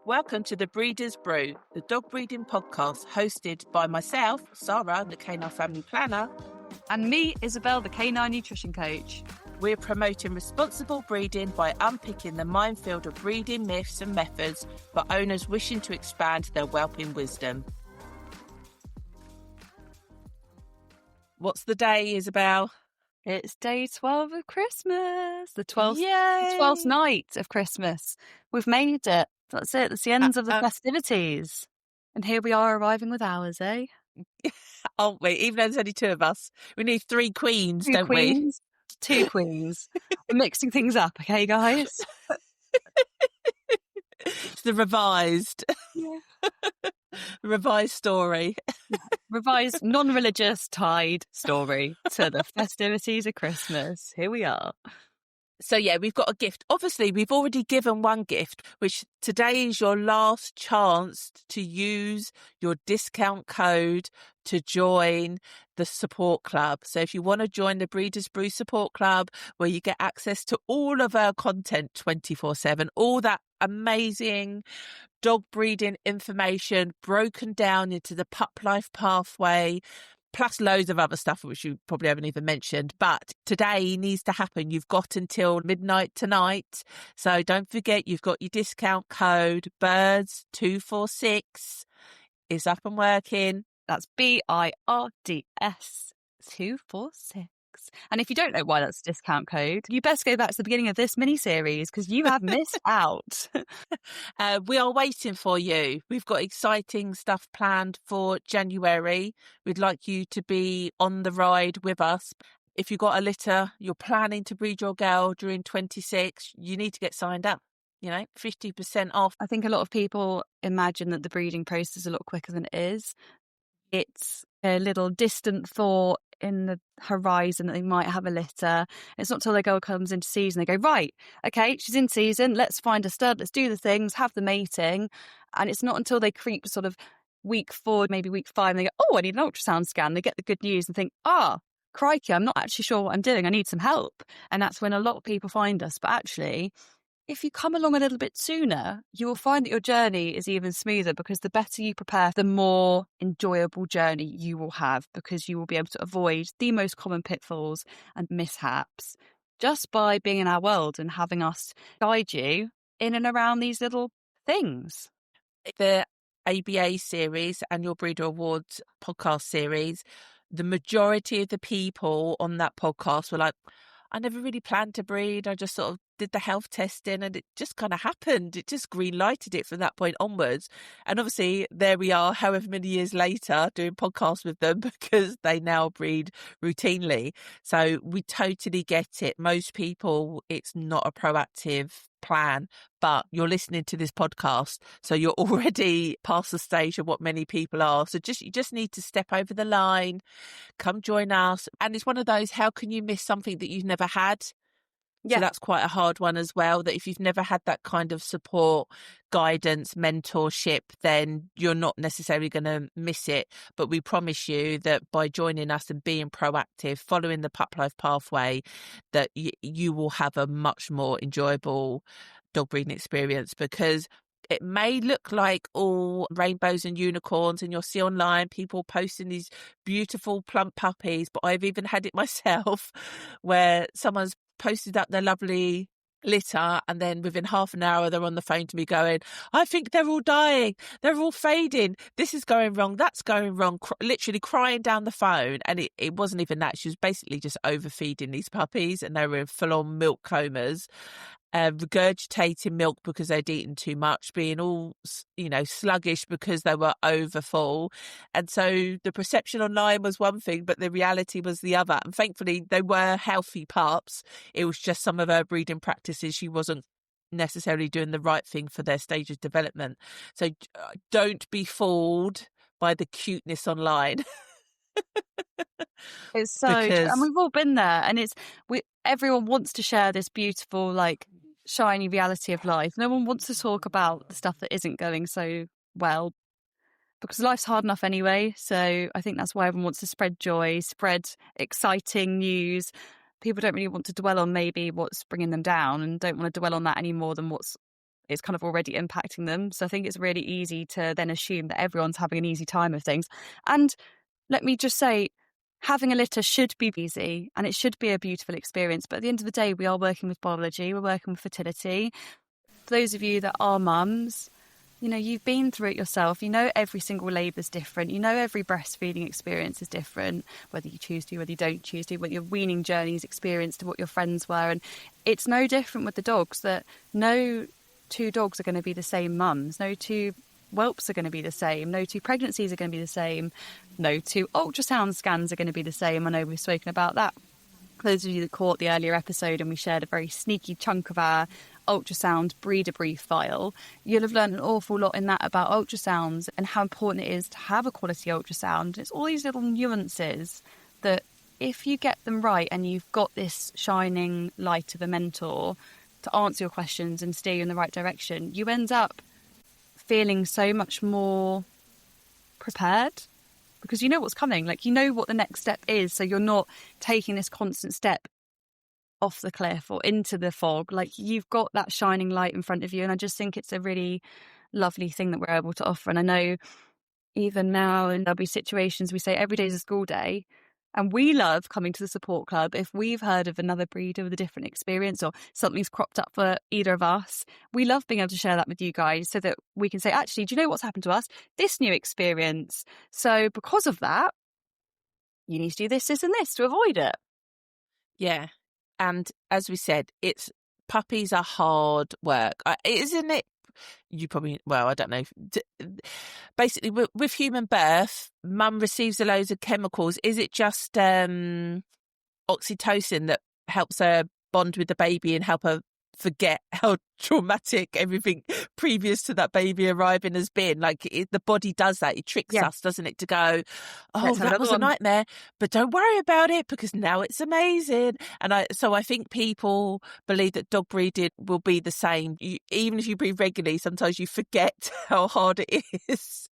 Welcome to the Breeder's Brew, the dog breeding podcast hosted by myself, Sara, the canine family planner, and me, Isobel, the canine nutrition coach. We're promoting responsible breeding by unpicking the minefield of breeding myths and methods for owners wishing to expand their whelping wisdom. What's the day, Isobel? It's day 12 of Christmas, the 12th, Yay! the 12th night of Christmas. We've made it. That's it. That's the end of the festivities. And here we are arriving with ours, eh? Aren't we? Even though there's only two of us. We need three queens, Two don't queens, we? Two queens. We're mixing things up, okay, guys? It's the revised. Yeah. Revised story. Revised, non-religious tied story to the festivities of Christmas. Here we are. So yeah, we've got a gift. Obviously, we've already given one gift, which today is your last chance to use your discount code to join the support club. So if you want to join the Breeders Brew support club, where you get access to all of our content 24/7, all that amazing dog breeding information broken down into the pup life pathway, plus loads of other stuff which you probably haven't even mentioned. But today needs to happen. You've got until midnight tonight. So don't forget, you've got your discount code, BIRDS246. It's up and working. That's BIRDS 246. And if you don't know why that's a discount code, you best go back to the beginning of this mini-series because you have missed out. We are waiting for you. We've got exciting stuff planned for January. We'd like you to be on the ride with us. If you've got a litter, you're planning to breed your girl during 26, you need to get signed up. 50% off. I think a lot of people imagine that the breeding process is a lot quicker than it is. It's a little distant thought in the horizon that they might have a litter. It's not till their girl comes into season, they go, right, okay, she's in season, let's find a stud, let's do the things, have the mating. And it's not until they creep sort of week 4, maybe week 5, and they go, oh, I need an ultrasound scan. They get the good news and think, crikey, I'm not actually sure what I'm doing. I need some help. And that's when a lot of people find us. But actually, if you come along a little bit sooner, you will find that your journey is even smoother, because the better you prepare, the more enjoyable journey you will have, because you will be able to avoid the most common pitfalls and mishaps just by being in our world and having us guide you in and around these little things. The ABA series, Annual Breeder Awards podcast series, the majority of the people on that podcast were like, I never really planned to breed. I just sort of did the health testing and it just kind of happened. It just green lighted it from that point onwards. And obviously there we are, however many years later, doing podcasts with them because they now breed routinely. So we totally get it. Most people, it's not a proactive plan, but you're listening to this podcast, so you're already past the stage of what many people are. So you just need to step over the line, come join us. And it's one of those, how can you miss something that you've never had? Yeah. So that's quite a hard one as well, that if you've never had that kind of support, guidance, mentorship, then you're not necessarily going to miss it. But we promise you that by joining us and being proactive, following the pup life pathway, that you will have a much more enjoyable dog breeding experience, because it may look like all rainbows and unicorns, and you'll see online people posting these beautiful plump puppies, but I've even had it myself where someone's posted up their lovely litter and then within half an hour they're on the phone to me going, I think they're all dying, they're all fading, this is going wrong, that's going wrong, literally crying down the phone. And it wasn't even that, she was basically just overfeeding these puppies and they were in full-on milk comas, regurgitating milk because they'd eaten too much, being all sluggish because they were over full. And so the perception online was one thing, but the reality was the other. And thankfully they were healthy pups. It was just some of her breeding practices, she wasn't necessarily doing the right thing for their stage of development. So don't be fooled by the cuteness online. It's so, and we've all been there, and everyone wants to share this beautiful, shiny reality of life. No one wants to talk about the stuff that isn't going so well, because life's hard enough anyway. So I think that's why everyone wants to spread joy, spread exciting news. People don't really want to dwell on maybe what's bringing them down, and don't want to dwell on that any more than what's it's kind of already impacting them. So I think it's really easy to then assume that everyone's having an easy time of things. And let me just say, having a litter should be easy and it should be a beautiful experience. But at the end of the day, we are working with biology, we're working with fertility. For those of you that are mums, you've been through it yourself. Every single labour is different. Every breastfeeding experience is different, whether you choose to, whether you don't choose to, what your weaning journey's experience to what your friends were. And it's no different with the dogs, that no two dogs are going to be the same mums. No two whelps are going to be the same. No two pregnancies are going to be the same. No two ultrasound scans are going to be the same. I know we've spoken about that. For those of you that caught the earlier episode and we shared a very sneaky chunk of our ultrasound breeder brief file, you'll have learned an awful lot in that about ultrasounds and how important it is to have a quality ultrasound. It's all these little nuances that if you get them right and you've got this shining light of a mentor to answer your questions and steer you in the right direction, you end up feeling so much more prepared because you know what's coming. Like, you know what the next step is, so you're not taking this constant step off the cliff or into the fog. Like, you've got that shining light in front of you, and I just think it's a really lovely thing that we're able to offer. And I know even now, and there'll be situations we say every day is a school day, and we love coming to the support club if we've heard of another breeder with a different experience or something's cropped up for either of us. We love being able to share that with you guys so that we can say, actually, do you know what's happened to us? This new experience. So because of that, you need to do this, this and this to avoid it. Yeah. And as we said, puppies are hard work, isn't it? You probably, well, I don't know. Basically, with human birth, mum receives a load of chemicals. Is it just oxytocin that helps her bond with the baby and help her forget how traumatic everything previous to that baby arriving has been? Like, the body does that. It tricks us, doesn't it, to go, oh, that was a nightmare, but don't worry about it because now it's amazing. And I think people believe that dog breeding will be the same. Even if you breed regularly, sometimes you forget how hard it is.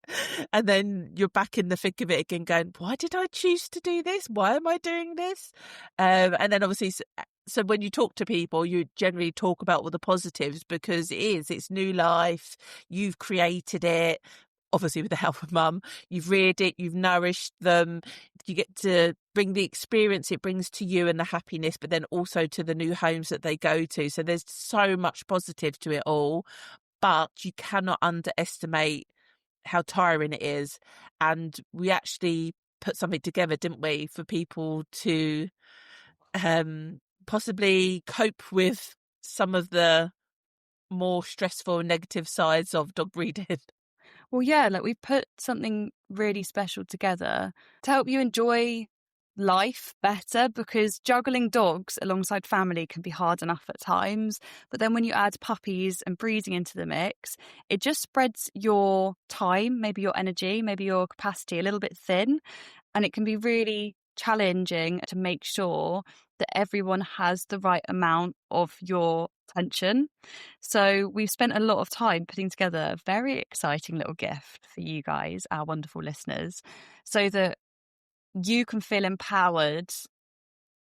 And then you're back in the thick of it again going, why did I choose to do this? Why am I doing this? And then obviously, so when you talk to people, you generally talk about all the positives because it's new life. You've created it, obviously with the help of mum. You've reared it, you've nourished them. You get to bring the experience it brings to you and the happiness, but then also to the new homes that they go to. So there's so much positive to it all, but you cannot underestimate how tiring it is. And we actually put something together, didn't we, for people to possibly cope with some of the more stressful and negative sides of dog breeding. Well, yeah, like we've put something really special together to help you enjoy life better, because juggling dogs alongside family can be hard enough at times. But then when you add puppies and breeding into the mix, it just spreads your time, maybe your energy, maybe your capacity a little bit thin. And it can be really challenging to make sure that everyone has the right amount of your attention. So we've spent a lot of time putting together a very exciting little gift for you guys, our wonderful listeners, so that you can feel empowered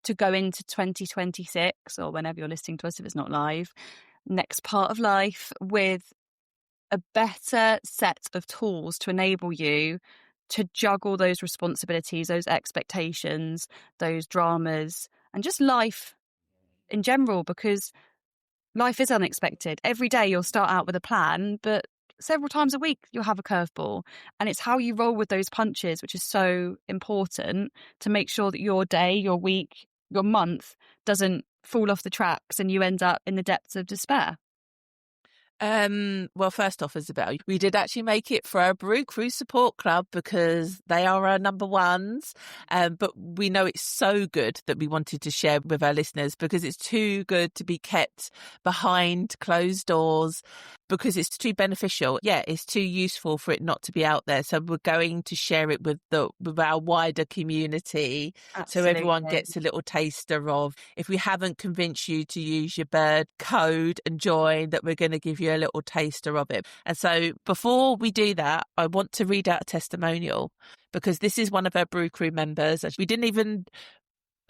to go into 2026, or whenever you're listening to us, if it's not live, next part of life, with a better set of tools to enable you to juggle those responsibilities, those expectations, those dramas, and just life in general, because life is unexpected. Every day you'll start out with a plan, but several times a week you'll have a curveball. And it's how you roll with those punches, which is so important to make sure that your day, your week, your month doesn't fall off the tracks and you end up in the depths of despair. Well, first off, Isobel, we did actually make it for our Brew Crew Support Club because they are our number ones. But we know it's so good that we wanted to share with our listeners because it's too good to be kept behind closed doors, because it's too beneficial. Yeah, it's too useful for it not to be out there. So we're going to share it with our wider community. Absolutely. So everyone gets a little taster of, if we haven't convinced you to use your bird code and join, that we're going to give you a little taster of it. And so before we do that, I want to read out a testimonial, because this is one of our Brew Crew members. We didn't even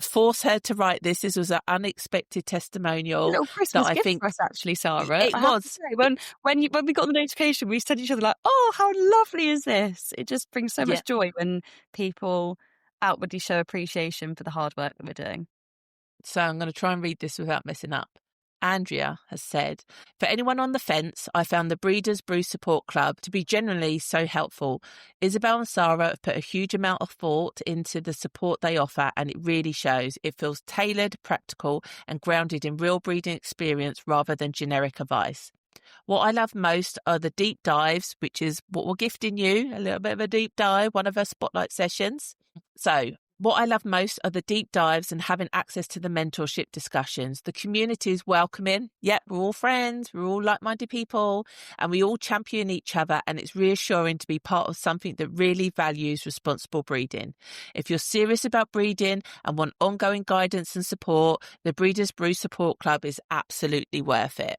force her to write this. This was an unexpected A testimonial little that Christmas I gift think for us, actually, Sarah. it I have to was. say, when we got the notification, we said to each other like, "Oh, how lovely is this?" It just brings so Yeah. much joy when people outwardly show appreciation for the hard work that we're doing. So I'm going to try and read this without messing up. Andrea has said, for anyone on the fence, I found the Breeders' Brew Support Club to be generally so helpful. Isobel and Sara have put a huge amount of thought into the support they offer, and it really shows. It feels tailored, practical, and grounded in real breeding experience rather than generic advice. What I love most are the deep dives, which is what we're gifting you, a little bit of a deep dive, one of our spotlight sessions. So what I love most are the deep dives and having access to the mentorship discussions. The community is welcoming. Yep, we're all friends. We're all like-minded people and we all champion each other. And it's reassuring to be part of something that really values responsible breeding. If you're serious about breeding and want ongoing guidance and support, the Breeders' Brew Support Club is absolutely worth it.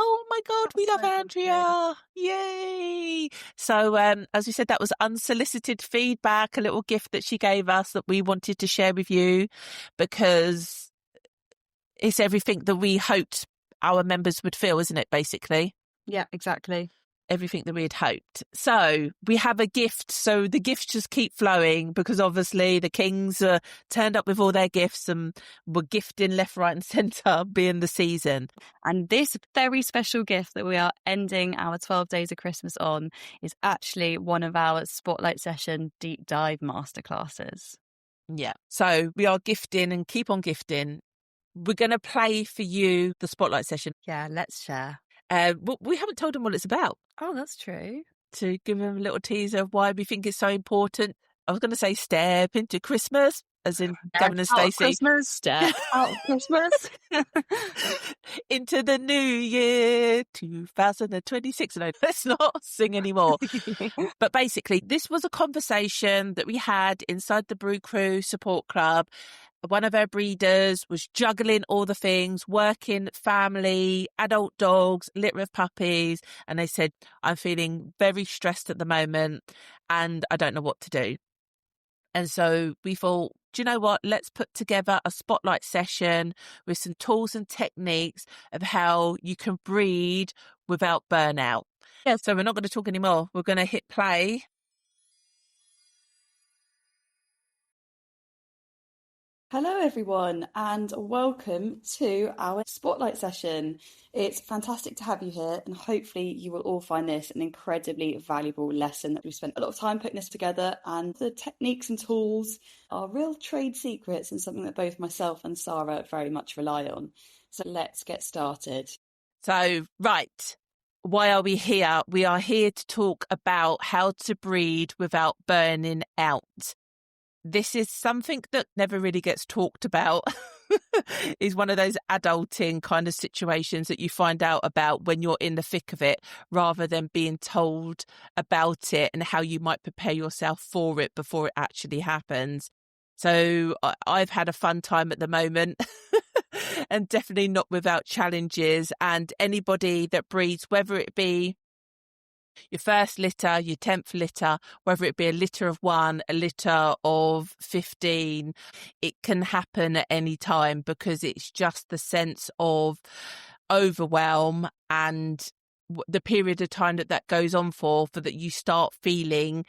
Oh my God, we love so Andrea. Yay. So, as we said, that was unsolicited feedback, a little gift that she gave us that we wanted to share with you because it's everything that we hoped our members would feel, isn't it, basically? Yeah, exactly. Everything that we had hoped. So we have a gift. So the gifts just keep flowing because obviously the Kings turned up with all their gifts and were gifting left, right and centre being the season. And this very special gift that we are ending our 12 days of Christmas on is actually one of our Spotlight Session deep dive masterclasses. Yeah. So we are gifting and keep on gifting. We're going to play for you the Spotlight Session. Yeah, let's share. We haven't told them what it's about. Oh, that's true. To give them a little teaser of why we think it's so important. I was going to say step into Christmas, as in Gavin and Stacey. Christmas, step out of Christmas. Into the new year, 2026. No, let's not sing anymore. But basically, this was a conversation that we had inside the Brew Crew Support Club. One of our breeders was juggling all the things, working, family, adult dogs, litter of puppies. And they said, I'm feeling very stressed at the moment and I don't know what to do. And so we thought, do you know what? Let's put together a spotlight session with some tools and techniques of how you can breed without burnout. Yes. So we're not going to talk anymore. We're going to hit play. Hello everyone and welcome to our Spotlight session. It's fantastic to have you here and hopefully you will all find this an incredibly valuable lesson that we've spent a lot of time putting this together, and the techniques and tools are real trade secrets and something that both myself and Sara very much rely on. So let's get started. So, right. Why are we here? We are here to talk about how to breed without burning out. This is something that never really gets talked about. Is one of those adulting kind of situations that you find out about when you're in the thick of it, rather than being told about it and how you might prepare yourself for it before it actually happens. So I've had a fun time at the moment and definitely not without challenges. And anybody that breeds, whether it be your first litter, your 10th litter, whether it be a litter of 1, a litter of 15, it can happen at any time because it's just the sense of overwhelm and the period of time that goes on for that you start feeling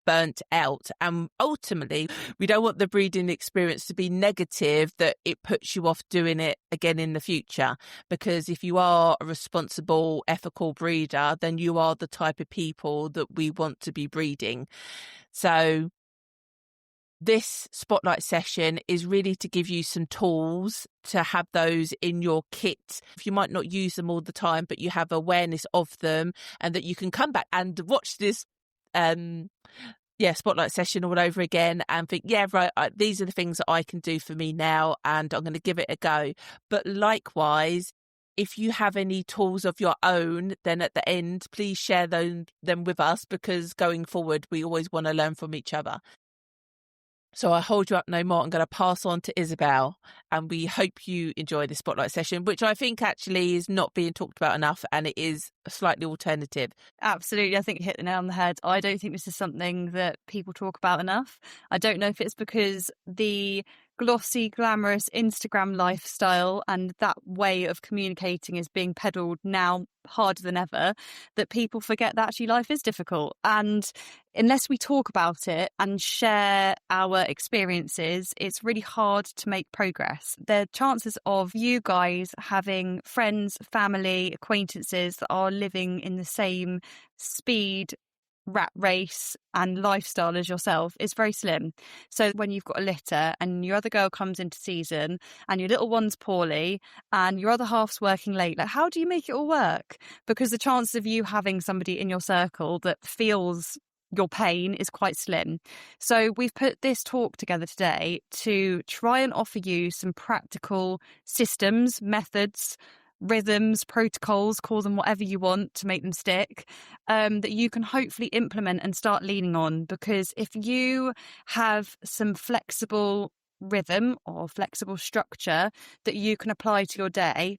burnt out. And ultimately, we don't want the breeding experience to be negative, that it puts you off doing it again in the future. Because if you are a responsible, ethical breeder, then you are the type of people that we want to be breeding. So this spotlight session is really to give you some tools to have those in your kit. You might not use them all the time, but you have awareness of them and that you can come back and watch this spotlight session all over again and think, yeah, right, these are the things that I can do for me now and I'm going to give it a go. But likewise, if you have any tools of your own, then at the end, please share them with us, because going forward, we always want to learn from each other. So I hold you up no more. I'm going to pass on to Isobel, and we hope you enjoy the spotlight session, which I think actually is not being talked about enough, and it is slightly alternative. Absolutely. I think you hit the nail on the head. I don't think this is something that people talk about enough. I don't know if it's because the glossy, glamorous Instagram lifestyle and that way of communicating is being peddled now harder than ever, that people forget that actually life is difficult. And unless we talk about it and share our experiences, it's really hard to make progress. The chances of you guys having friends, family, acquaintances that are living in the same speed rat race and lifestyle as yourself is very slim. So when you've got a litter and your other girl comes into season and your little one's poorly and your other half's working late, like how do you make it all work? Because the chances of you having somebody in your circle that feels your pain is quite slim. So we've put this talk together today to try and offer you some practical systems, methods, rhythms, protocols, call them whatever you want to make them stick, that you can hopefully implement and start leaning on. Because if you have some flexible rhythm or flexible structure that you can apply to your day,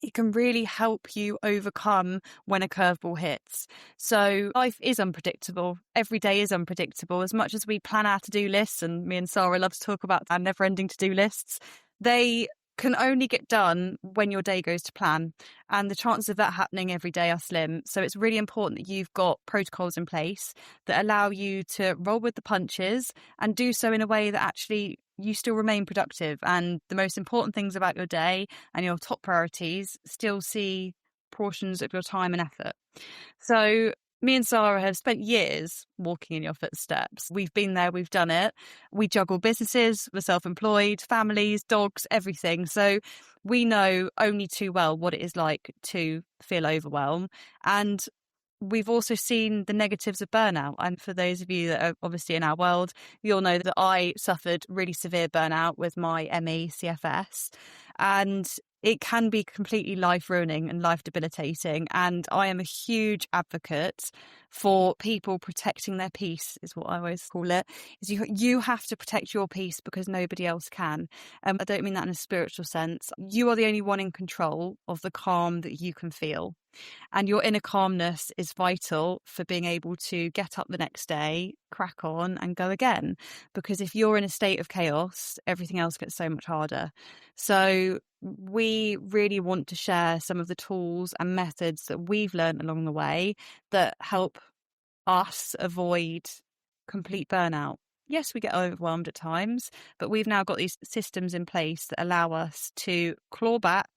it can really help you overcome when a curveball hits. So life is unpredictable. Every day is unpredictable. As much as we plan our to-do lists, and me and Sarah love to talk about our never-ending to-do lists, they can only get done when your day goes to plan. And the chances of that happening every day are slim. So it's really important that you've got protocols in place that allow you to roll with the punches and do so in a way that actually you still remain productive. And the most important things about your day and your top priorities still see portions of your time and effort. So me and Sarah have spent years walking in your footsteps. We've been there, we've done it. We juggle businesses, we're self-employed, families, dogs, everything. So we know only too well what it is like to feel overwhelmed. And we've also seen the negatives of burnout. And for those of you that are obviously in our world, you'll know that I suffered really severe burnout with my ME CFS. And it can be completely life ruining and life debilitating. And I am a huge advocate for people protecting their peace, is what I always call it. Is you have to protect your peace because nobody else can. I don't mean that in a spiritual sense. You are the only one in control of the calm that you can feel. And your inner calmness is vital for being able to get up the next day, crack on and go again. Because if you're in a state of chaos, everything else gets so much harder. So we really want to share some of the tools and methods that we've learned along the way that help us avoid complete burnout. Yes, we get overwhelmed at times, but we've now got these systems in place that allow us to claw back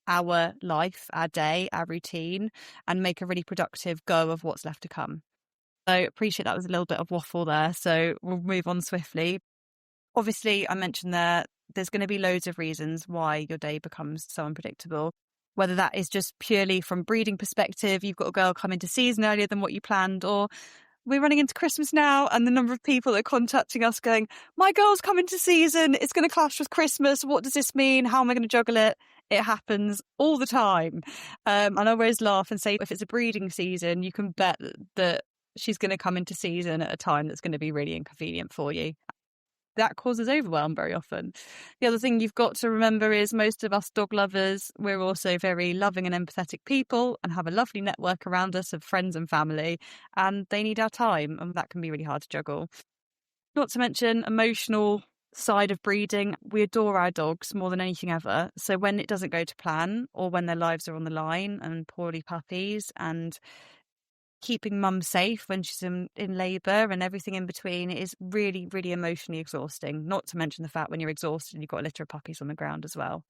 our life, our day, our routine, and make a really productive go of what's left to come. So I appreciate that was a little bit of waffle there. So we'll move on swiftly. Obviously, I mentioned there's going to be loads of reasons why your day becomes so unpredictable. Whether that is just purely from breeding perspective, you've got a girl come into season earlier than what you planned, or we're running into Christmas now and the number of people that are contacting us going, my girl's coming to season, it's going to clash with Christmas, what does this mean, how am I going to juggle it? It happens all the time. And I always laugh and say, if it's a breeding season, you can bet that she's going to come into season at a time that's going to be really inconvenient for you. That causes overwhelm very often. The other thing you've got to remember is most of us dog lovers, we're also very loving and empathetic people and have a lovely network around us of friends and family, and they need our time, and that can be really hard to juggle. Not to mention emotional side of breeding. We adore our dogs more than anything ever. So when it doesn't go to plan or when their lives are on the line and poorly puppies and keeping mum safe when she's in labour and everything in between is really, really emotionally exhausting. Not to mention the fact when you're exhausted and you've got a litter of puppies on the ground as well.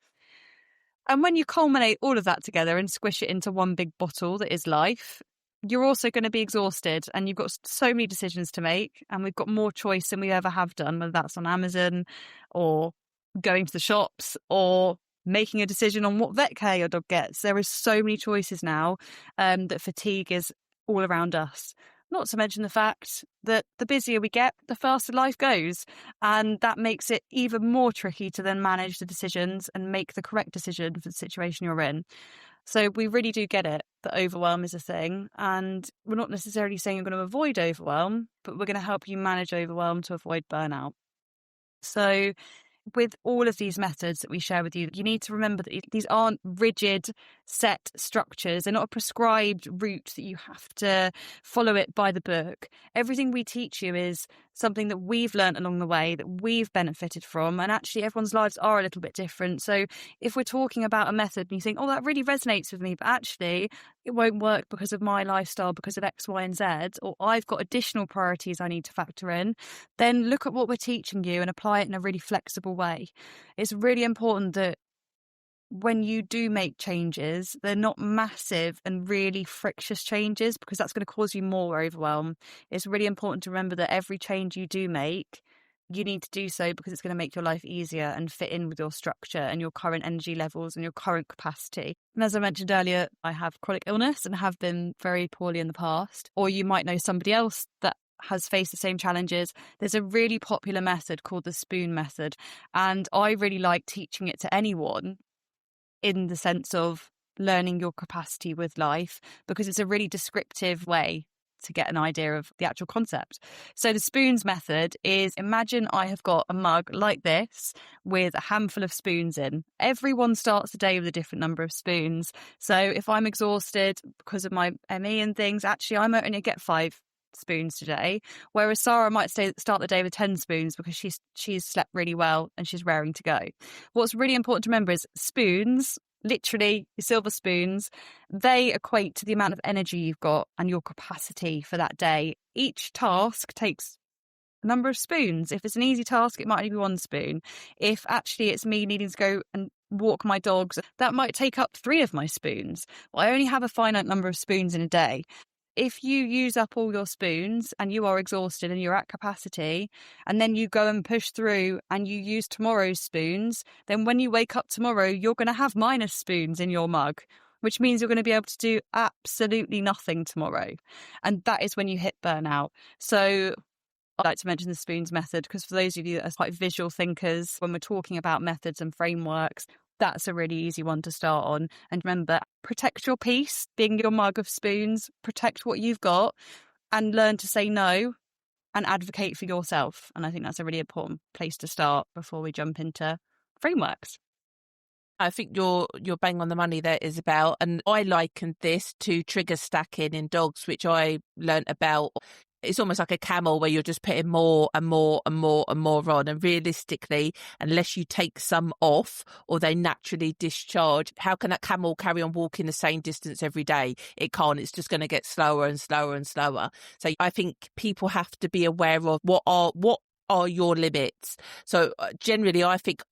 And when you culminate all of that together and squish it into one big bottle that is life, you're also going to be exhausted and you've got so many decisions to make, and we've got more choice than we ever have done, whether that's on Amazon or going to the shops or making a decision on what vet care your dog gets. There are so many choices now that fatigue is all around us. Not to mention the fact that the busier we get, the faster life goes. And that makes it even more tricky to then manage the decisions and make the correct decision for the situation you're in. So we really do get it, that overwhelm is a thing. And we're not necessarily saying you're going to avoid overwhelm, but we're going to help you manage overwhelm to avoid burnout. So with all of these methods that we share with you, you need to remember that these aren't rigid set structures. They're not a prescribed route that you have to follow it by the book. Everything we teach you is something that we've learned along the way, that we've benefited from. And actually, everyone's lives are a little bit different. So if we're talking about a method and you think, oh, that really resonates with me, but actually it won't work because of my lifestyle, because of X, Y, and Z, or I've got additional priorities I need to factor in, then look at what we're teaching you and apply it in a really flexible way. It's really important that when you do make changes, they're not massive and really frictious changes, because that's going to cause you more overwhelm. It's really important to remember that every change you do make, you need to do so because it's going to make your life easier and fit in with your structure and your current energy levels and your current capacity. And as I mentioned earlier, I have chronic illness and have been very poorly in the past. Or you might know somebody else that has faced the same challenges. There's a really popular method called the spoon method. And I really like teaching it to anyone in the sense of learning your capacity with life, because it's a really descriptive way to get an idea of the actual concept. So the spoons method is, imagine I have got a mug like this with a handful of spoons in. Everyone starts the day with a different number of spoons. So if I'm exhausted because of my ME and things, actually I might only get 5 spoons today, whereas Sara might start the day with 10 spoons because she's slept really well and she's raring to go. What's really important to remember is spoons, literally your silver spoons, they equate to the amount of energy you've got and your capacity for that day. Each task takes a number of spoons. If it's an easy task, it might only be 1 spoon. If actually it's me needing to go and walk my dogs, that might take up 3 of my spoons. Well, I only have a finite number of spoons in a day. If you use up all your spoons and you are exhausted and you're at capacity, and then you go and push through and you use tomorrow's spoons, then when you wake up tomorrow, you're going to have minus spoons in your mug, which means you're going to be able to do absolutely nothing tomorrow. And that is when you hit burnout. So I'd like to mention the spoons method, because for those of you that are quite visual thinkers, when we're talking about methods and frameworks, that's a really easy one to start on. And remember, protect your peace, being your mug of spoons, protect what you've got, and learn to say no and advocate for yourself. And I think that's a really important place to start before we jump into frameworks. I think you're bang on the money there, Isobel. And I likened this to trigger stacking in dogs, which I learnt about. It's almost like a camel where you're just putting more and more and more and more on. And realistically, unless you take some off or they naturally discharge, how can that camel carry on walking the same distance every day? It can't. It's just going to get slower and slower and slower. So I think people have to be aware of what are your limits. So generally, I think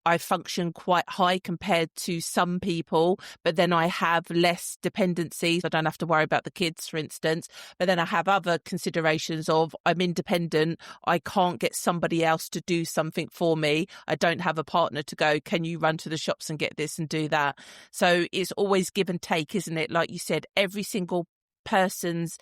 I function quite high compared to some people, but then I have less dependencies. I don't have to worry about the kids, for instance, but then I have other considerations of I'm independent. I can't get somebody else to do something for me. I don't have a partner to go, can you run to the shops and get this and do that? So it's always give and take, isn't it? Like you said, every single person's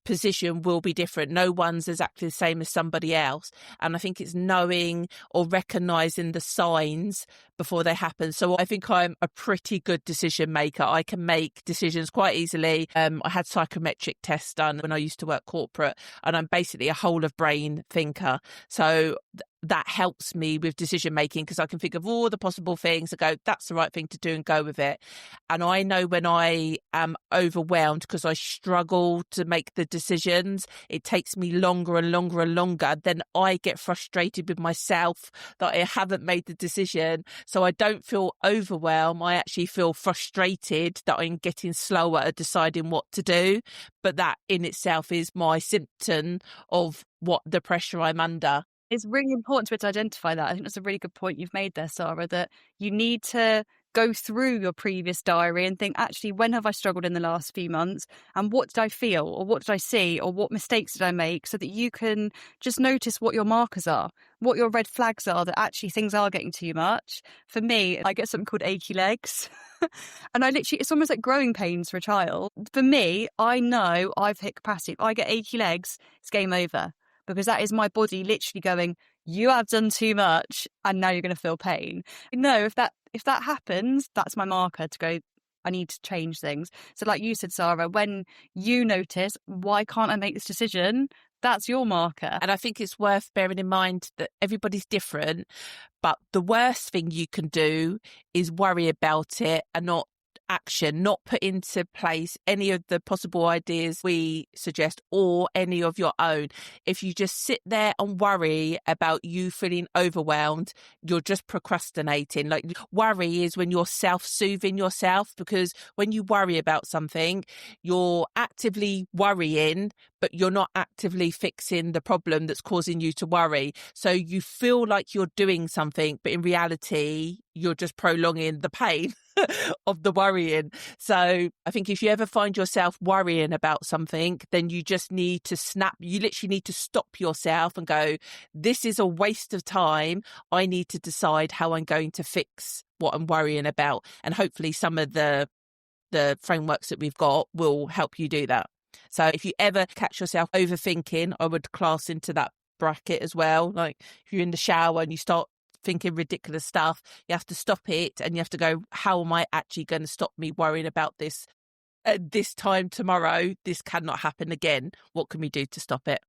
position will be different. No one's exactly the same as somebody else. And I think it's knowing or recognizing the signs before they happen. So I think I'm a pretty good decision maker. I can make decisions quite easily. I had psychometric tests done when I used to work corporate, and I'm basically a whole of brain thinker. So that helps me with decision making, because I can think of all the possible things and go, that's the right thing to do, and go with it. And I know when I am overwhelmed, because I struggle to make the decisions, it takes me longer and longer and longer. Then I get frustrated with myself that I haven't made the decision. So I don't feel overwhelmed. I actually feel frustrated that I'm getting slower at deciding what to do. But that in itself is my symptom of what the pressure I'm under. It's really important to be able to identify that. I think that's a really good point you've made there, Sara, that you need to go through your previous diary and think, actually, when have I struggled in the last few months? And what did I feel? Or what did I see? Or what mistakes did I make? So that you can just notice what your markers are, what your red flags are, that actually things are getting too much. For me, I get something called achy legs. And it's almost like growing pains for a child. For me, I know I've hit capacity. If I get achy legs, it's game over. Because that is my body literally going, you have done too much and now you're going to feel pain. No, if that happens, that's my marker to go, I need to change things. So like you said, Sara, when you notice, why can't I make this decision? That's your marker. And I think it's worth bearing in mind that everybody's different, but the worst thing you can do is worry about it and not action, not put into place any of the possible ideas we suggest or any of your own. If you just sit there and worry about you feeling overwhelmed, you're just procrastinating. Like, worry is when you're self-soothing yourself, because when you worry about something, you're actively worrying, but you're not actively fixing the problem that's causing you to worry. So you feel like you're doing something, but in reality, you're just prolonging the pain of the worrying. So I think if you ever find yourself worrying about something, then you just need to you literally need to stop yourself and go, this is a waste of time. I need to decide how I'm going to fix what I'm worrying about. And hopefully some of the frameworks that we've got will help you do that. So if you ever catch yourself overthinking, I would class into that bracket as well. Like if you're in the shower and you start thinking ridiculous stuff, you have to stop it and you have to go, how am I actually going to stop me worrying about this at this time tomorrow? This cannot happen again. What can we do to stop it?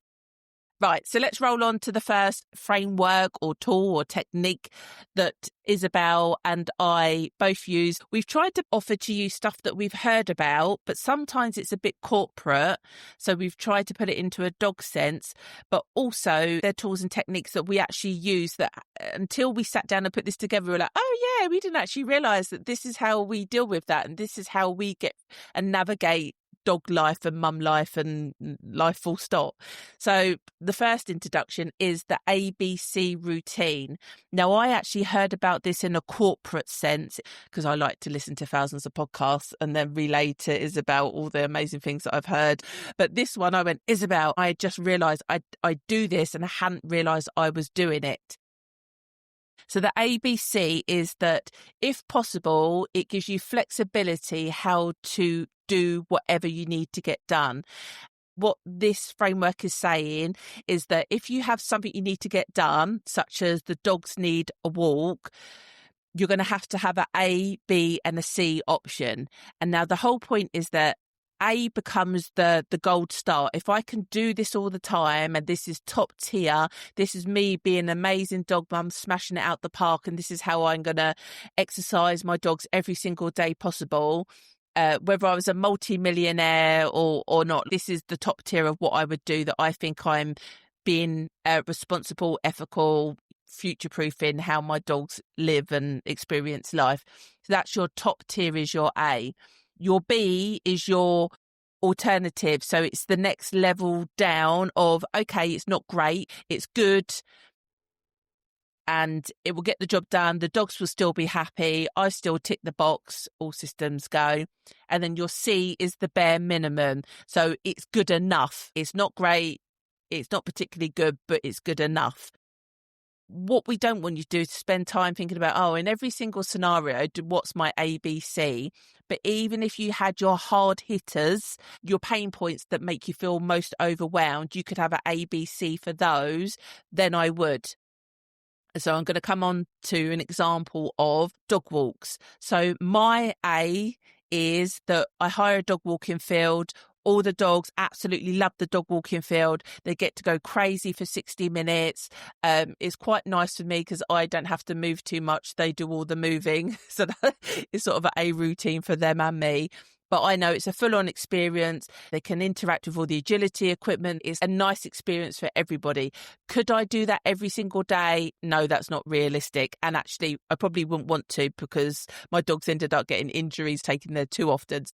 Right, so let's roll on to the first framework or tool or technique that Isobel and I both use. We've tried to offer to you stuff that we've heard about, but sometimes it's a bit corporate. So we've tried to put it into a dog sense, but also they're tools and techniques that we actually use that until we sat down and put this together, we were like, oh yeah, we didn't actually realise that this is how we deal with that. And this is how we get and navigate dog life and mum life and life full stop. So the first introduction is the ABC routine. Now, I actually heard about this in a corporate sense because I like to listen to thousands of podcasts and then relay to Isobel all the amazing things that I've heard. But this one, I went, Isobel, I just realised I do this and I hadn't realised I was doing it. So the ABC is that if possible, it gives you flexibility how to do whatever you need to get done. What this framework is saying is that if you have something you need to get done, such as the dogs need a walk, you're going to have an A, B and a C option. And now the whole point is that A becomes the gold star. If I can do this all the time and this is top tier, this is me being an amazing dog mum, smashing it out the park, and this is how I'm going to exercise my dogs every single day possible. Whether I was a multi-millionaire or not, this is the top tier of what I would do, that I think I'm being responsible, ethical, future-proofing how my dogs live and experience life. So that's your top tier, is your A. Your B is your alternative. So it's the next level down of, okay, it's not great, it's good, and it will get the job done. The dogs will still be happy. I still tick the box, all systems go. And then your C is the bare minimum. So it's good enough. It's not great. It's not particularly good, but it's good enough. What we don't want you to do is spend time thinking about, in every single scenario, what's my ABC? But even if you had your hard hitters, your pain points that make you feel most overwhelmed, you could have an ABC for those, then I would. So I'm going to come on to an example of dog walks. So my A is that I hire a dog walking field. All the dogs absolutely love the dog walking field. They get to go crazy for 60 minutes. It's quite nice for me because I don't have to move too much. They do all the moving. So that is sort of a routine for them and me. But I know it's a full-on experience. They can interact with all the agility equipment. It's a nice experience for everybody. Could I do that every single day? No, that's not realistic. And actually, I probably wouldn't want to because my dogs ended up getting injuries taking there too often.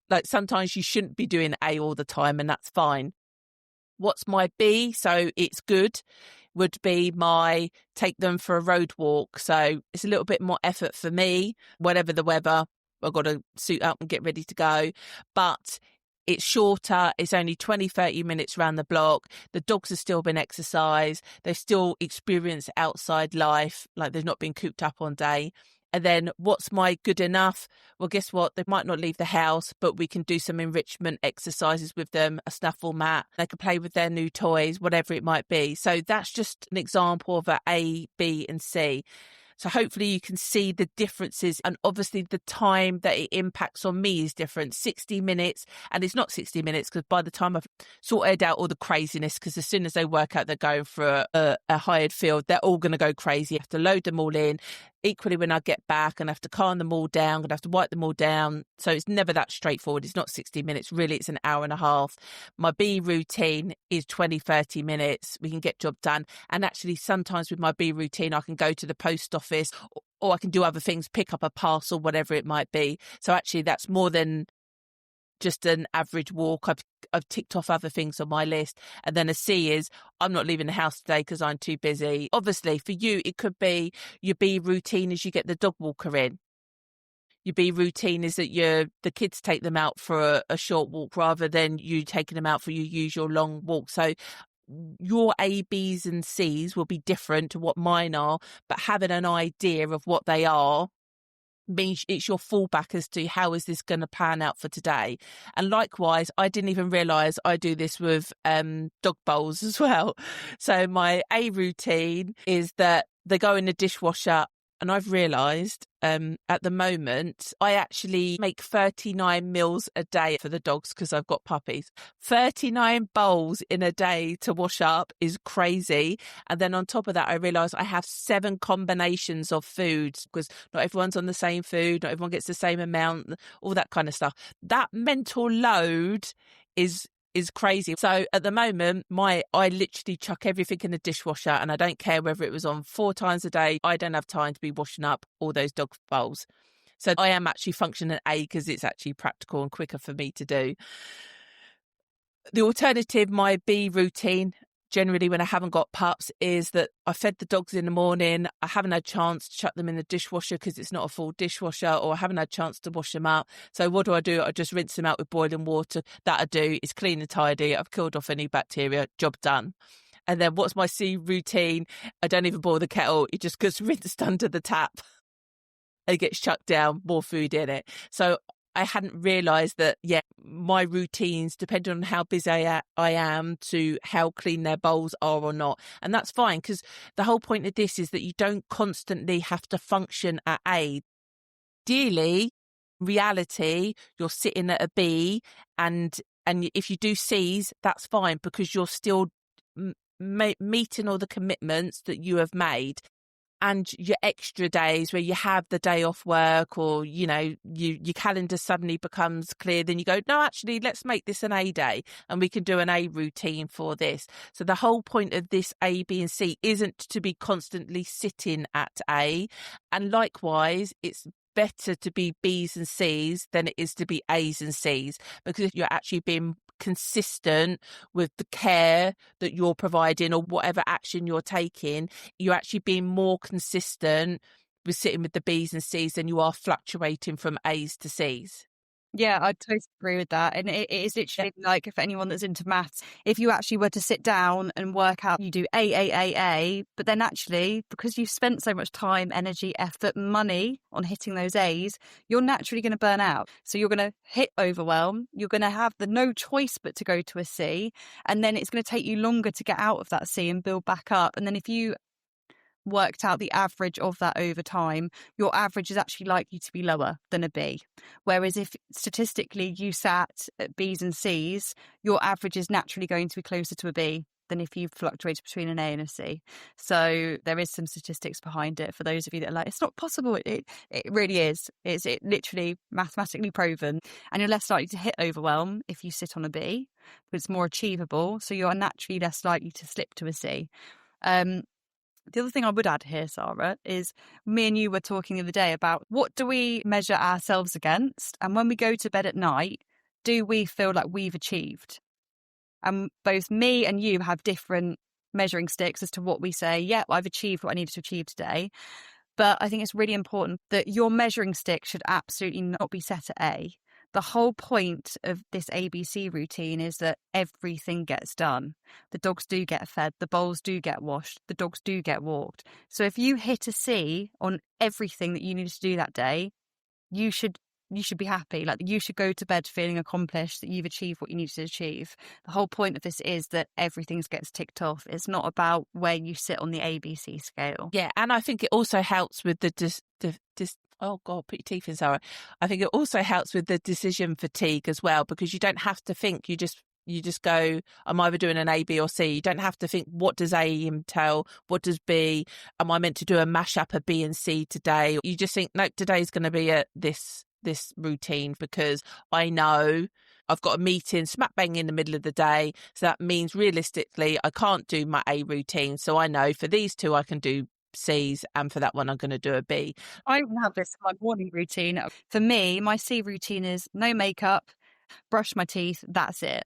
Like sometimes you shouldn't be doing A all the time, and that's fine. What's my B? So it's good, would be my take them for a road walk. So it's a little bit more effort for me, whatever the weather. I've got to suit up and get ready to go. But it's shorter. It's only 20, 30 minutes around the block. The dogs have still been exercised. They've still experienced outside life, like they've not been cooped up all day. And then what's my good enough? Well, guess what? They might not leave the house, but we can do some enrichment exercises with them, a snuffle mat. They can play with their new toys, whatever it might be. So that's just an example of A, B and C. So hopefully you can see the differences, and obviously the time that it impacts on me is different. 60 minutes, and it's not 60 minutes because by the time I've sorted out all the craziness, because as soon as they work out they're going for a hired field, they're all going to go crazy. You have to load them all in. equally when I get back and I have to calm them all down, and I have to wipe them all down. So it's never that straightforward. It's not 60 minutes. Really, it's an hour and a half. My B routine is 20, 30 minutes. We can get job done. And actually, sometimes with my B routine, I can go to the post office or I can do other things, pick up a parcel, whatever it might be. So actually, that's more than just an average walk. I've ticked off other things on my list. And then a C is I'm not leaving the house today because I'm too busy. Obviously, for you, it could be your B routine is you get the dog walker in. Your B routine is that the kids take them out for a short walk rather than you taking them out for your usual long walk. So your A, B's and C's will be different to what mine are, but having an idea of what they are means it's your fallback as to how is this going to pan out for today. And likewise, I didn't even realise I do this with dog bowls as well. So my A routine is that they go in the dishwasher, and I've realised at the moment I actually make 39 meals a day for the dogs because I've got puppies. 39 bowls in a day to wash up is crazy. And then on top of that, I realised I have 7 combinations of foods because not everyone's on the same food, not everyone gets the same amount, all that kind of stuff. That mental load is crazy. So at the moment, I literally chuck everything in the dishwasher, and I don't care whether it was on 4 times a day. I don't have time to be washing up all those dog bowls. So I am actually functioning A because it's actually practical and quicker for me to do. The alternative, my B routine, generally when I haven't got pups, is that I fed the dogs in the morning. I haven't had a chance to chuck them in the dishwasher because it's not a full dishwasher, or I haven't had a chance to wash them up. So what do? I just rinse them out with boiling water. That I do is clean and tidy. I've killed off any bacteria. Job done. And then what's my C routine? I don't even boil the kettle. It just gets rinsed under the tap. It gets chucked down, more food in it. So I hadn't realised that, my routines depend on how busy I am to how clean their bowls are or not. And that's fine, because the whole point of this is that you don't constantly have to function at A. Ideally, reality, you're sitting at a B, and if you do C's, that's fine, because you're still meeting all the commitments that you have made. And your extra days where you have the day off work, or, your calendar suddenly becomes clear, then you go, no, actually, let's make this an A day and we can do an A routine for this. So the whole point of this A, B and C isn't to be constantly sitting at A. And likewise, it's better to be B's and C's than it is to be A's and C's, because if you're actually being consistent with the care that you're providing or whatever action you're taking, you're actually being more consistent with sitting with the B's and C's than you are fluctuating from A's to C's. Yeah, I totally agree with that. And it is literally like, for anyone that's into maths, if you actually were to sit down and work out, you do A, but then actually, because you've spent so much time, energy, effort, money on hitting those A's, you're naturally going to burn out. So you're going to hit overwhelm. You're going to have no choice but to go to a C. And then it's going to take you longer to get out of that C and build back up. And then if you worked out the average of that over time, your average is actually likely to be lower than a B. Whereas if statistically you sat at B's and C's, your average is naturally going to be closer to a B than if you fluctuated between an A and a C. So there is some statistics behind it for those of you that are like, it's not possible. It really is. It's literally mathematically proven. And you're less likely to hit overwhelm if you sit on a B, but it's more achievable. So you're naturally less likely to slip to a C. The other thing I would add here, Sara, is me and you were talking the other day about what do we measure ourselves against? And when we go to bed at night, do we feel like we've achieved? And both me and you have different measuring sticks as to what we say, I've achieved what I needed to achieve today. But I think it's really important that your measuring stick should absolutely not be set at A. The whole point of this ABC routine is that everything gets done. The dogs do get fed, the bowls do get washed, the dogs do get walked. So if you hit a C on everything that you needed to do that day, you should be happy. Like, you should go to bed feeling accomplished, that you've achieved what you needed to achieve. The whole point of this is that everything gets ticked off. It's not about where you sit on the ABC scale. Yeah, and I think it also helps with oh God, put your teeth in, Sarah. I think it also helps with the decision fatigue as well, because you don't have to think. You just You just go, I'm either doing an A, B or C. You don't have to think, what does A entail? What does B? Am I meant to do a mashup of B and C today? You just think, nope, today's going to be this routine, because I know I've got a meeting smack bang in the middle of the day. So that means realistically, I can't do my A routine. So I know for these two, I can do C's, and for that one, I'm going to do a B. I even have this in my morning routine. For me, my C routine is no makeup, brush my teeth, that's it.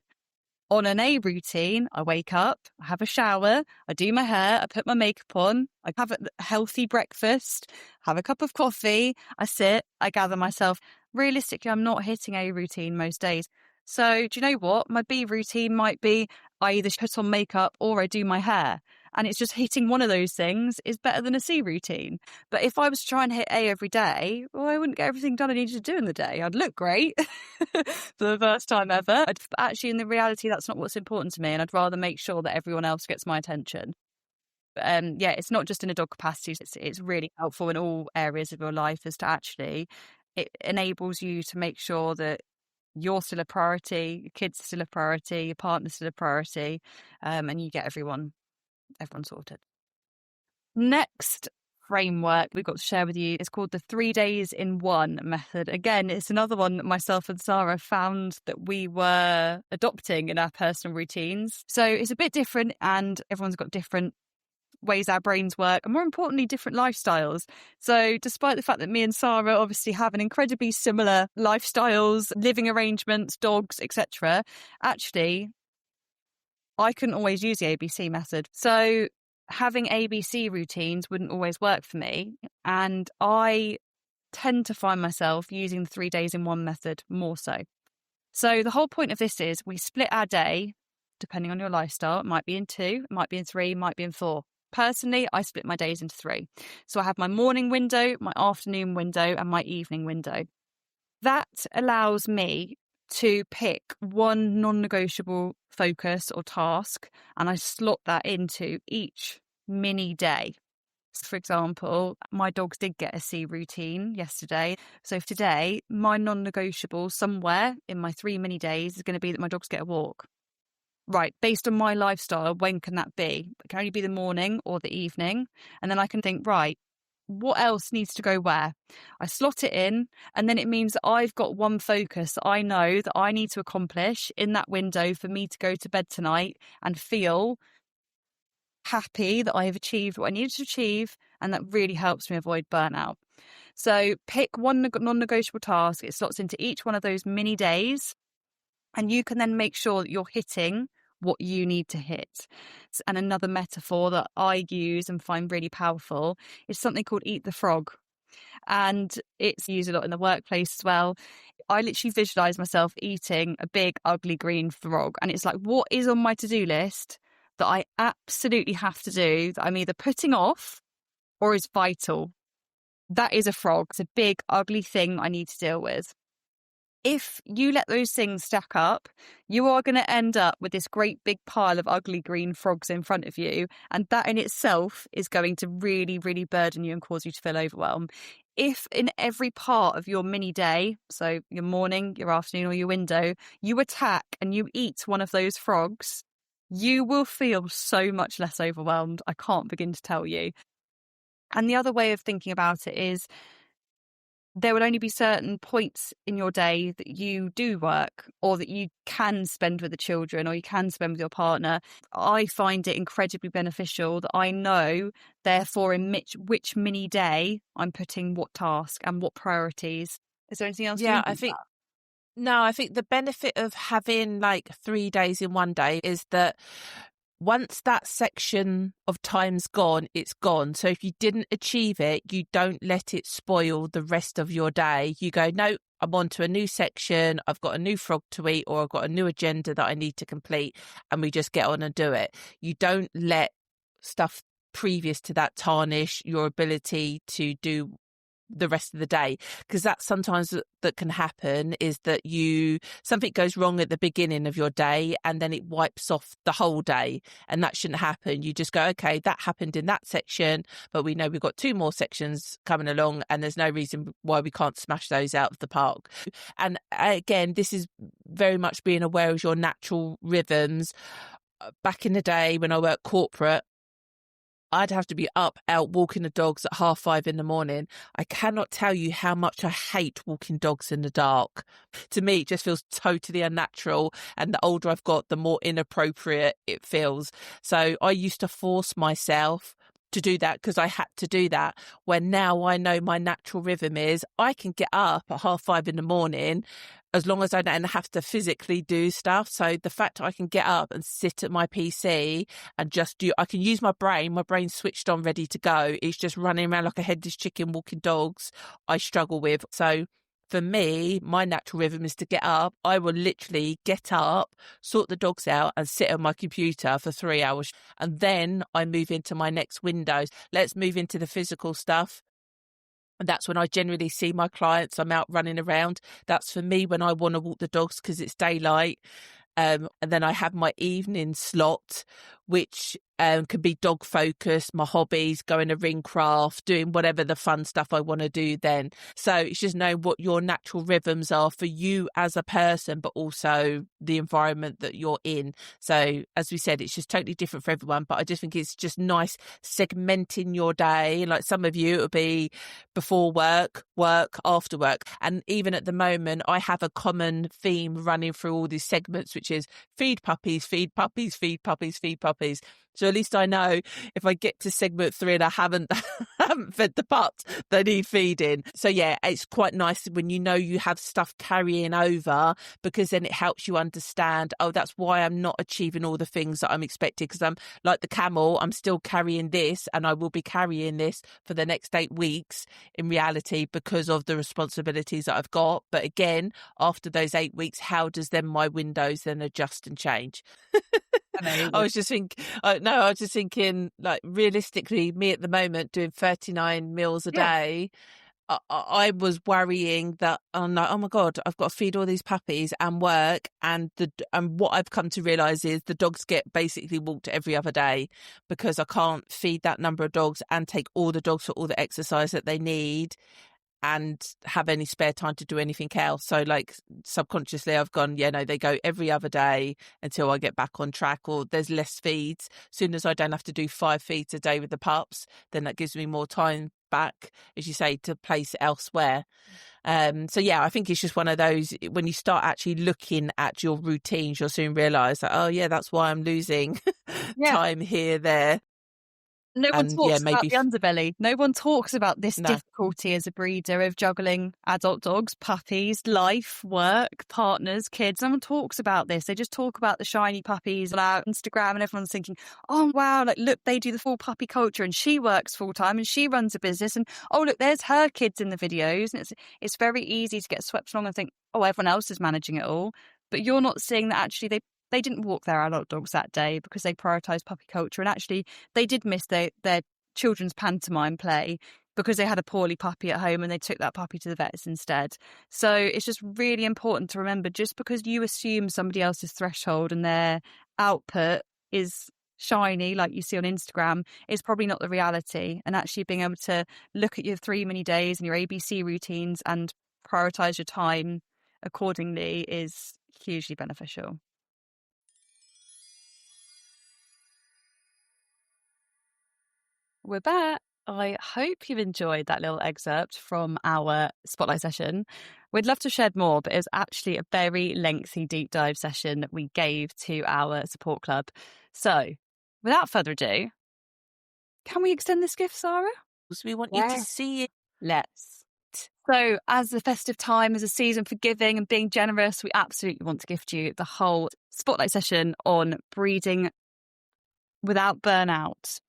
On an A routine, I wake up, I have a shower, I do my hair, I put my makeup on, I have a healthy breakfast, have a cup of coffee, I sit, I gather myself. Realistically, I'm not hitting A routine most days. So do you know what? My B routine might be I either put on makeup or I do my hair. And it's just hitting one of those things is better than a C routine. But if I was to try and hit A every day, well, I wouldn't get everything done I needed to do in the day. I'd look great for the first time ever. But actually, in the reality, that's not what's important to me. And I'd rather make sure that everyone else gets my attention. But, yeah, it's not just in a dog capacity. It's really helpful in all areas of your life, as to actually, it enables you to make sure that you're still a priority, your kids are still a priority, your partner's still a priority, and you get everyone sorted. Next framework we've got to share with you is called the 3 days in one method. Again, it's another one that myself and Sara found that we were adopting in our personal routines. So it's a bit different, and everyone's got different ways our brains work, and more importantly, different lifestyles. So despite the fact that me and Sara obviously have an incredibly similar lifestyles, living arrangements, dogs, etc., actually I couldn't always use the ABC method. So having ABC routines wouldn't always work for me. And I tend to find myself using the 3 days in one method more so. So the whole point of this is we split our day, depending on your lifestyle. It might be in 2, it might be in 3, it might be in 4. Personally, I split my days into 3. So I have my morning window, my afternoon window, and my evening window. That allows me to pick one non-negotiable focus or task, and I slot that into each mini day. So for example, my dogs did get a C routine yesterday. So for today, my non-negotiable somewhere in my 3 mini days is going to be that my dogs get a walk. Right, based on my lifestyle, when can that be? It can only be the morning or the evening. And then I can think, right, what else needs to go where? I slot it in, and then it means that I've got one focus that I know that I need to accomplish in that window for me to go to bed tonight and feel happy that I have achieved what I needed to achieve, and that really helps me avoid burnout. So pick one non-negotiable task, it slots into each one of those mini days, and you can then make sure that you're hitting what you need to hit. And another metaphor that I use and find really powerful is something called eat the frog. And it's used a lot in the workplace as well. I literally visualize myself eating a big, ugly green frog. And it's like, what is on my to-do list that I absolutely have to do, that I'm either putting off or is vital? That is a frog. It's a big, ugly thing I need to deal with. If you let those things stack up, you are going to end up with this great big pile of ugly green frogs in front of you. And that in itself is going to really, really burden you and cause you to feel overwhelmed. If in every part of your mini day, so your morning, your afternoon, or your window, you attack and you eat one of those frogs, you will feel so much less overwhelmed. I can't begin to tell you. And the other way of thinking about it is, there will only be certain points in your day that you do work, or that you can spend with the children, or you can spend with your partner. I find it incredibly beneficial that I know, therefore, in which mini day I'm putting what task and what priorities. Is there anything else? Yeah, I think the benefit of having like 3 days in one day is that once that section of time's gone, it's gone. So if you didn't achieve it, you don't let it spoil the rest of your day. You go, no, I'm on to a new section. I've got a new frog to eat, or I've got a new agenda that I need to complete. And we just get on and do it. You don't let stuff previous to that tarnish your ability to do the rest of the day, because that's sometimes that can happen, is that something goes wrong at the beginning of your day and then it wipes off the whole day, and that shouldn't happen. You just go, okay, that happened in that section, but we know we've got 2 more sections coming along and there's no reason why we can't smash those out of the park. And again, this is very much being aware of your natural rhythms. Back in the day when I worked corporate, I'd have to be up, out walking the dogs at 5:30 in the morning. I cannot tell you how much I hate walking dogs in the dark. To me, it just feels totally unnatural. And the older I've got, the more inappropriate it feels. So I used to force myself to do that because I had to do that. When now I know my natural rhythm is I can get up at 5:30 in the morning as long as I don't have to physically do stuff. So the fact that I can get up and sit at my PC and I can use my brain's switched on, ready to go. It's just running around like a headless chicken, walking dogs, I struggle with. So for me, my natural rhythm is to get up. I will literally get up, sort the dogs out and sit on my computer for 3 hours. And then I move into my next windows. Let's move into the physical stuff. And that's when I generally see my clients. I'm out running around. That's for me when I want to walk the dogs because it's daylight. And then I have my evening slot, which can be dog focused, my hobbies, going to ring craft, doing whatever the fun stuff I want to do then. So it's just knowing what your natural rhythms are for you as a person, but also the environment that you're in. So as we said, it's just totally different for everyone, but I just think it's just nice segmenting your day. Like some of you, it'll be before work, after work. And even at the moment, I have a common theme running through all these segments, which is feed puppies, feed puppies, feed puppies, feed puppies. So at least I know if I get to segment 3 and I haven't fed the pups, they need feeding. So yeah, it's quite nice when you know you have stuff carrying over, because then it helps you understand, oh, that's why I'm not achieving all the things that I'm expecting, because I'm like the camel, I'm still carrying this and I will be carrying this for the next 8 weeks in reality because of the responsibilities that I've got. But again, after those 8 weeks, how does then my windows then adjust and change? I was just thinking, like, realistically, me at the moment doing 39 meals a day, I was worrying that, oh my God, I've got to feed all these puppies and work. And what I've come to realise is the dogs get basically walked every other day because I can't feed that number of dogs and take all the dogs for all the exercise that they need and have any spare time to do anything else. So like subconsciously I've gone, they go every other day until I get back on track, or there's less feeds. As soon as I don't have to do 5 feeds a day with the pups, then that gives me more time back, as you say, to place elsewhere. So yeah, I think it's just one of those, when you start actually looking at your routines, you'll soon realise that, oh yeah, that's why I'm losing time here, there. No one talks about the underbelly. No one talks about this No. difficulty as a breeder of juggling adult dogs, puppies, life, work, partners, kids. No one talks about this. They just talk about the shiny puppies on Instagram, and everyone's thinking, oh, wow, like, look, they do the full puppy culture and she works full time and she runs a business. And, oh, look, there's her kids in the videos. And it's very easy to get swept along and think, oh, everyone else is managing it all. But you're not seeing that actually they didn't walk their adult dogs that day because they prioritised puppy culture. And actually, they did miss their children's pantomime play because they had a poorly puppy at home and they took that puppy to the vets instead. So it's just really important to remember, just because you assume somebody else's threshold and their output is shiny, like you see on Instagram, is probably not the reality. And actually being able to look at your 3 mini days and your ABC routines and prioritise your time accordingly is hugely beneficial. We're back. I hope you've enjoyed that little excerpt from our spotlight session. We'd love to shed more, but it was actually a very lengthy deep dive session that we gave to our support club. So without further ado, can we extend this gift, Sarah? So we want you to see it. Let's. So as the festive time is a season for giving and being generous, we absolutely want to gift you the whole spotlight session on breeding without burnout.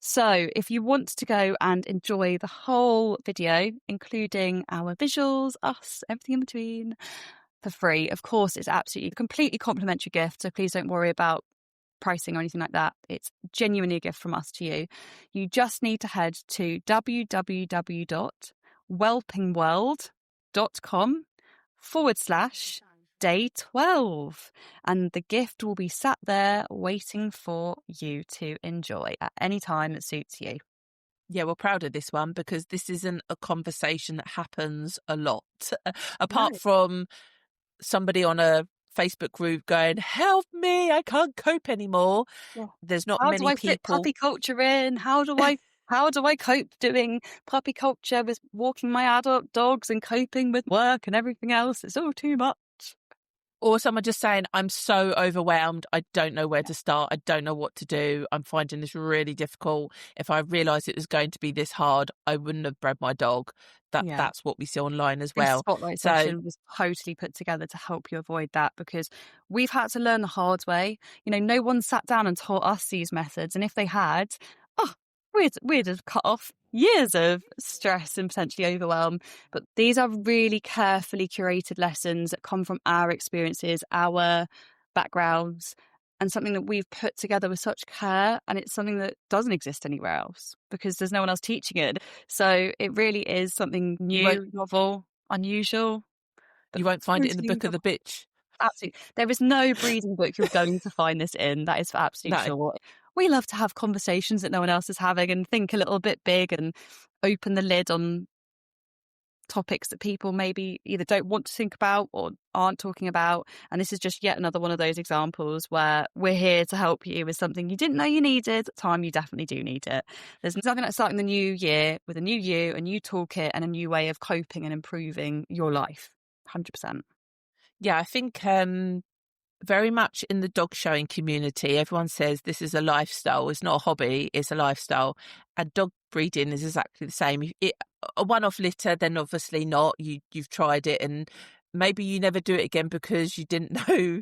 So if you want to go and enjoy the whole video, including our visuals, us, everything in between, for free, of course, it's absolutely a completely complimentary gift. So please don't worry about pricing or anything like that. It's genuinely a gift from us to you. You just need to head to www.wildcat, whelpingworld.com/day 12. And the gift will be sat there waiting for you to enjoy at any time that suits you. Yeah, we're proud of this one because this isn't a conversation that happens a lot. Apart from somebody on a Facebook group going, help me, I can't cope anymore. Yeah. There's not How many do I fit people. puppy culture in? How do I cope doing puppy culture with walking my adult dogs and coping with work and everything else? It's all too much. Or someone just saying, I'm so overwhelmed. I don't know where to start. I don't know what to do. I'm finding this really difficult. If I realised it was going to be this hard, I wouldn't have bred my dog. That's what we see online as This well. spotlight session was totally put together to help you avoid that, because we've had to learn the hard way. No one sat down and taught us these methods. And if they had, we'd have cut off years of stress and potentially overwhelm. But these are really carefully curated lessons that come from our experiences, our backgrounds, and something that we've put together with such care. And it's something that doesn't exist anywhere else because there's no one else teaching it. So it really is something new, novel, unusual. You won't find it in the book of the bitch. Absolutely. There is no breeding book you're going to find this in. That is for absolute sure. We love to have conversations that no one else is having and think a little bit big and open the lid on topics that people maybe either don't want to think about or aren't talking about. And this is just yet another one of those examples where we're here to help you with something you didn't know you needed at the time. You definitely do need it. There's nothing like starting the new year with a new you, a new toolkit and a new way of coping and improving your life. 100%. Yeah, I think very much in the dog showing community, everyone says this is a lifestyle. It's not a hobby, it's a lifestyle. And dog breeding is exactly the same. A one-off litter, then obviously not. You've tried it and maybe you never do it again because you didn't know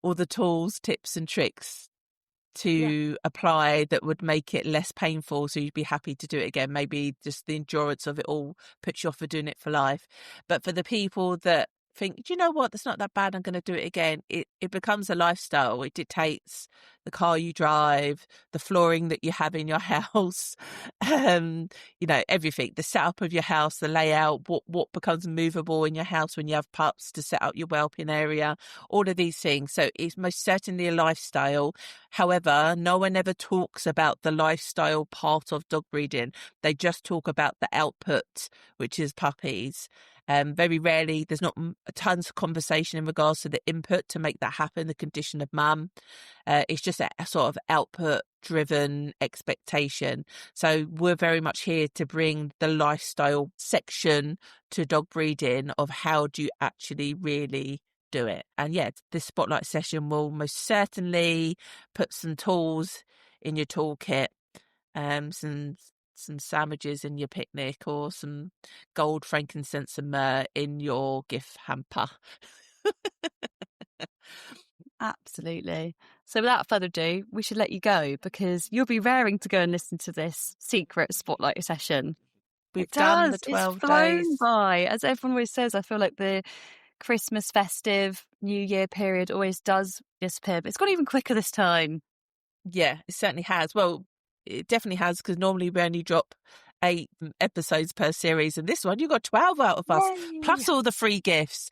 all the tools, tips and tricks to apply that would make it less painful, so you'd be happy to do it again. Maybe just the endurance of it all puts you off for doing it for life. But for the people that think, do you know what, that's not that bad, I'm going to do it again, it becomes a lifestyle. It dictates the car you drive, the flooring that you have in your house, everything, the setup of your house, the layout, what becomes movable in your house when you have pups to set up your whelping area, all of these things. So it's most certainly a lifestyle. However, no one ever talks about the lifestyle part of dog breeding. They just talk about the output, which is puppies. Very rarely, there's not tons of conversation in regards to the input to make that happen, the condition of mum. It's just a sort of output-driven expectation. So we're very much here to bring the lifestyle section to dog breeding of how do you actually really do it. And yeah, this spotlight session will most certainly put some tools in your toolkit, some sandwiches in your picnic or some gold, frankincense and myrrh in your gift hamper. Absolutely. So without further ado, we should let you go because you'll be raring to go and listen to this secret spotlight session. We've done the 12 it's flown days. by. As everyone always says, I feel like the Christmas festive New Year period always does disappear, but it's gone even quicker this time. Yeah, it certainly has. Well, it definitely has, because normally we only drop 8 episodes per series, and this one you got 12 out of us. Yay! Plus all the free gifts.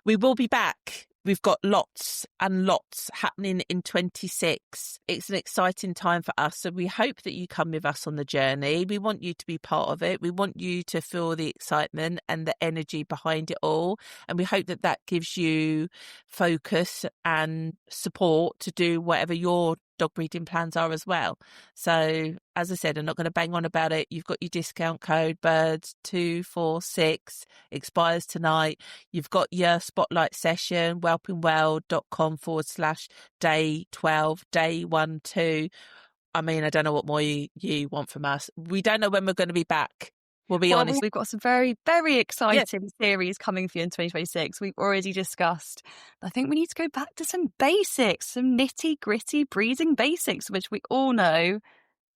We will be back. We've got lots and lots happening in 26. It's an exciting time for us, so we hope that you come with us on the journey. We want you to be part of it. We want you to feel the excitement and the energy behind it all, and we hope that that gives you focus and support to do whatever your dog breeding plans are as well. So as I said, I'm not going to bang on about it. You've got your discount code BIRDS246, expires tonight. You've got your spotlight session, whelpingworld.com/day 12, day 1, 2. I mean, I don't know what more you want from us. We don't know when we're going to be back. We'll be honest. We've got some very, very exciting series coming for you in 2026. We've already discussed. I think we need to go back to some basics, some nitty gritty breeding basics, which we all know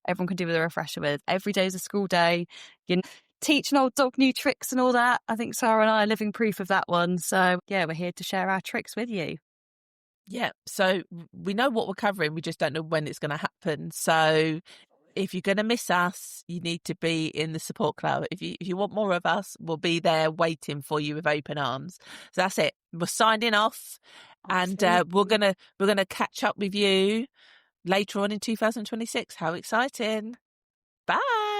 everyone can do with a refresher with. Every day is a school day. You teach an old dog new tricks and all that. I think Sara and I are living proof of that one. So yeah, we're here to share our tricks with you. Yeah, so we know what we're covering. We just don't know when it's going to happen. So if you're going to miss us, you need to be in the support club. If you want more of us, we'll be there waiting for you with open arms. So that's it. We're signing off, and we're gonna catch up with you later on in 2026. How exciting! Bye.